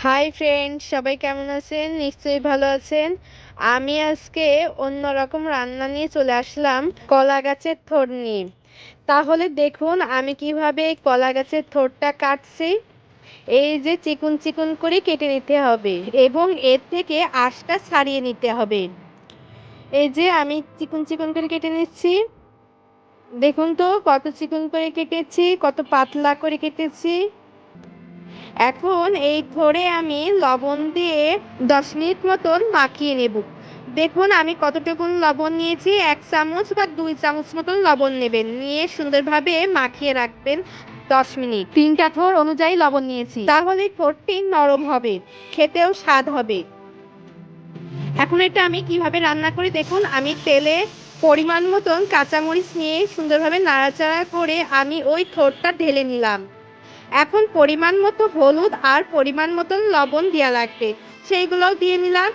Hi friends, সবাই কেমন আছেন? নিশ্চয়ই ভালো আছেন। আমি আজকে অন্যরকম রান্না নিয়ে চলে আসলাম, কলা গাছের থোড় নিয়ে। তাহলে দেখুন আমি কিভাবে এই কলা গাছের থোড়টা কাটছি। এই যে চিকন চিকন করে কেটে নিতে হবে এবং এর থেকে আঁশটা ছাড়িয়ে নিতে হবে। এই যে আমি চিকন চিকন করে কেটে নিচ্ছি। দেখুন তো কত চিকন করে কেটেছি, কত পাতলা করে কেটেছি। এখন এই থোড়ে আমি লবণ দিয়ে 10 মিনিট মতন মাখিয়ে নেব। দেখুন আমি কতটুকু লবণ নিয়েছি, 1 চামচ বা 2 চামচ মতন লবণ নেবেন, নিয়ে সুন্দরভাবে মাখিয়ে রাখবেন 10 মিনিট। 3টা থোড় অনুযায়ী লবণ নিয়েছি, তাহলে থোড়টি নরম হবে, খেতেও স্বাদ হবে। এখন এটা আমি কিভাবে রান্না করি দেখুন। আমি তেলে পরিমাণ মতন কাঁচামরিচ নিয়ে সুন্দরভাবে নাড়াচাড়া করে আমি ওই থোড়টা ঢেলে নিলাম। এখন পরিমাণ মতো হলুদ আর পরিমাণ মতন লবণ দেওয়া লাগবে, সেইগুলোও দিয়ে নিলাম,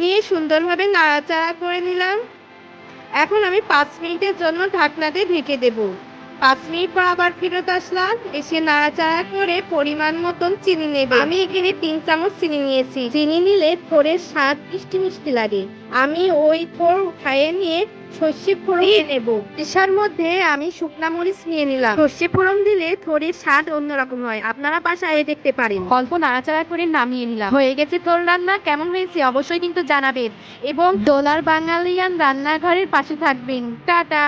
নিয়ে সুন্দরভাবে নাড়াচাড়া করে নিলাম। এখন আমি 5 মিনিটের জন্য ঢাকনা দিয়ে ঢেকে দেব। 5 মিনিট পর আবার ফেরত আসলাম, এসে নাড়াচাড়া করে পরিমাণ মতন চিনি নেবে। আমি এখানে 3 চামচ চিনি নিয়েছি। চিনি নিলে থোড়ের স্বাদ মিষ্টি মিষ্টি লাগে। আমি ওই থোড় উঠায়ে নিয়ে সর্ষে ফোড়ন দিয়ে নেব। এর মধ্যে আমি শুকনা মরিচ নিয়ে নিলাম। সর্ষে ফোড়ন দিলে থোড়ের স্বাদ অন্যরকম হয়, আপনারা বাসায় দেখতে পারেন। অল্প নাড়াচাড়া করে নামিয়ে নিলাম। হয়ে গেছে থোড় রান্না। কেমন হয়েছে অবশ্যই কিন্তু জানাবেন এবং ডোলার বাঙালিয়ান রান্নাঘরের পাশে থাকবেন। টাটা।